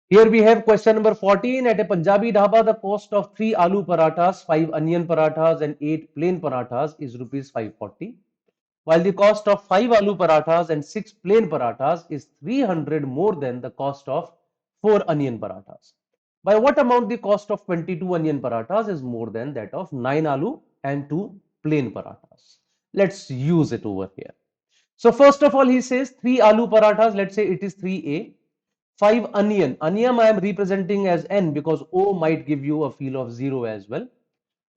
Here we have question number 14. At a Punjabi dhaba, the cost of 3 aloo parathas, 5 onion parathas and 8 plain parathas is rupees 540. While the cost of 5 aloo parathas and 6 plain parathas is 300 more than the cost of 4 onion parathas. By what amount the cost of 22 onion parathas is more than that of 9 aloo and 2 plain parathas? Let's use it over here. So first of all, he says 3 aloo parathas, let's say it is 3A. 5 onion. Onion I am representing as N because O might give you a feel of 0 as well.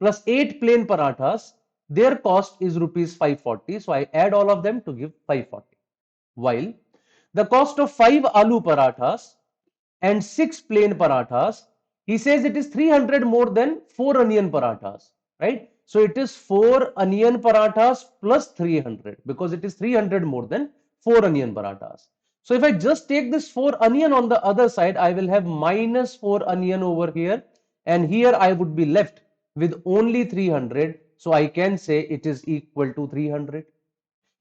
Plus 8 plain parathas. Their cost is rupees 540. So I add all of them to give 540. While the cost of 5 aloo parathas and 6 plain parathas, he says it is 300 more than 4 onion parathas, right? So it is 4 onion parathas plus 300 because it is 300 more than 4 onion parathas. So if I just take this 4 onion on the other side, I will have minus 4 onion over here, and here I would be left with only 300. So I can say it is equal to 300.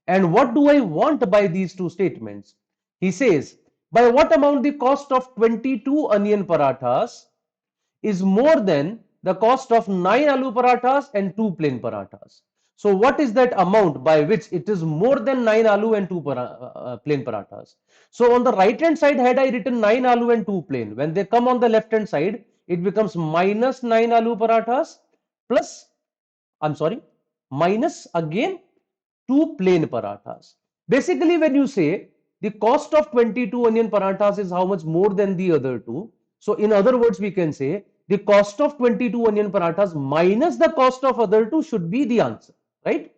And what do I want by these two statements? He says, by what amount the cost of 22 onion parathas is more than the cost of 9 aloo parathas and 2 plain parathas. So what is that amount by which it is more than 9 aloo and 2 plain parathas? So on the right hand side, had I written 9 aloo and 2 plain, when they come on the left hand side, it becomes minus 9 aloo parathas plus, I'm sorry, minus again 2 plain parathas. Basically, when you say the cost of 22 onion parathas is how much more than the other two, so in other words, we can say the cost of 22 onion parathas minus the cost of other two should be the answer, right?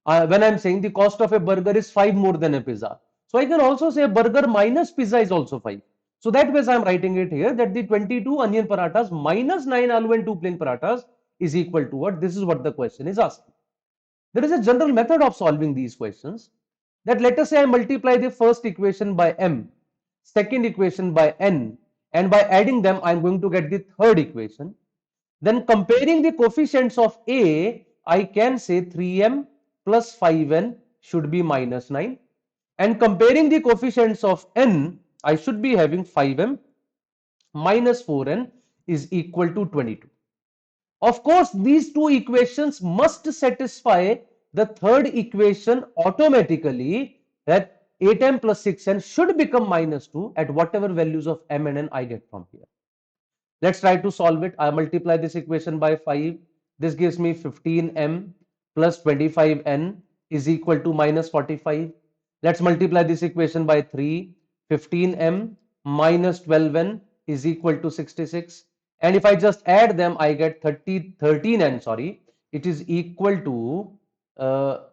When I'm saying the cost of a burger is 5 more than a pizza, so I can also say burger minus pizza is also 5. So that way I'm writing it here that the 22 onion parathas minus 9 aloo and 2 plain parathas is equal to what? This is what the question is asking. There is a general method of solving these questions, that let us say I multiply the first equation by m, second equation by n, and by adding them I am going to get the third equation. Then comparing the coefficients of A, I can say 3m plus 5n should be minus 9, and comparing the coefficients of n, I should be having 5m minus 4n is equal to 22. Of course, these two equations must satisfy the third equation automatically, that 8m plus 6n should become minus 2 at whatever values of m and n I get from here. Let's try to solve it. I multiply this equation by 5. This gives me 15m plus 25n is equal to minus 45. Let's multiply this equation by 3. 15m minus 12n is equal to 66. And if I just add them, I get 13n, sorry, it is equal to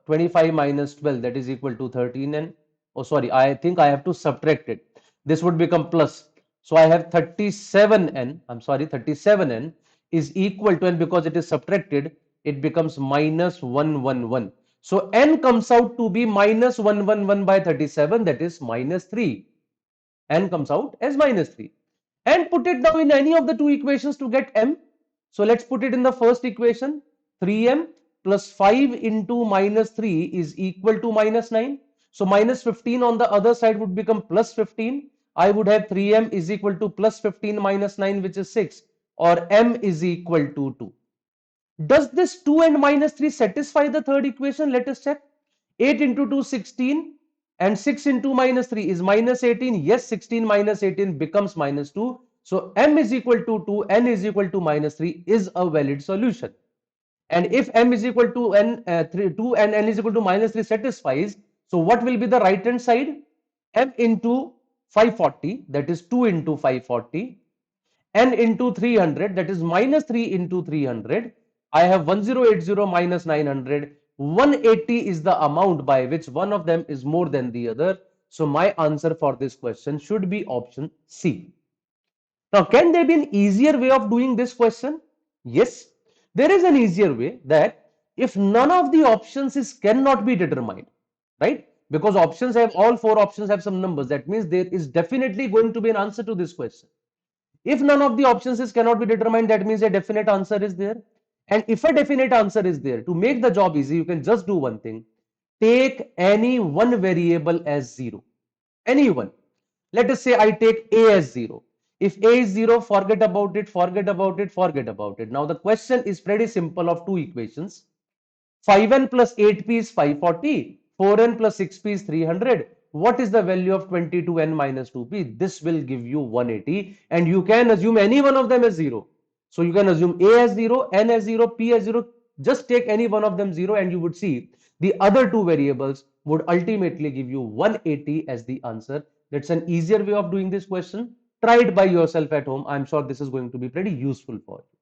25 minus 12, that is equal to 13n. Oh, sorry, I think I have to subtract it. This would become plus. So I have 37n, I'm sorry, 37n is equal to, and because it is subtracted, it becomes minus 111. So n comes out to be minus 111 by 37, that is minus 3. N comes out as minus 3. And put it now in any of the two equations to get m. So let's put it in the first equation. 3m plus 5 into minus 3 is equal to minus 9. So minus 15 on the other side would become plus 15. I would have 3m is equal to plus 15 minus 9, which is 6, or m is equal to 2. Does this 2 and minus 3 satisfy the third equation? Let us check. 8 into 2, 16, and 6 into minus 3 is minus 18. Yes, 16 minus 18 becomes minus 2. So m is equal to 2, n is equal to minus 3 is a valid solution. And if m is equal to 2 and n is equal to minus 3 satisfies, so what will be the right hand side? M into 540, that is 2 into 540, n into 300, that is minus 3 into 300. I have 1080 minus 900. 180 is the amount by which one of them is more than the other. So my answer for this question should be option C. Now, can there be an easier way of doing this question? Yes, there is an easier way, that if none of the options is cannot be determined, right? Because options have, all four options have some numbers. That means there is definitely going to be an answer to this question. If none of the options is cannot be determined, that means a definite answer is there. And if a definite answer is there, to make the job easy, you can just do one thing. Take any one variable as 0. Any one. Let us say I take A as 0. If A is 0, forget about it, forget about it, forget about it. Now the question is pretty simple of two equations. 5n plus 8p is 540, 4n plus 6p is 300. What is the value of 22n minus 2p? This will give you 180, and you can assume any one of them as 0. So you can assume A as 0, n as 0, p as 0. Just take any one of them 0 and you would see the other two variables would ultimately give you 180 as the answer. That's an easier way of doing this question. Try it by yourself at home. I'm sure this is going to be pretty useful for you.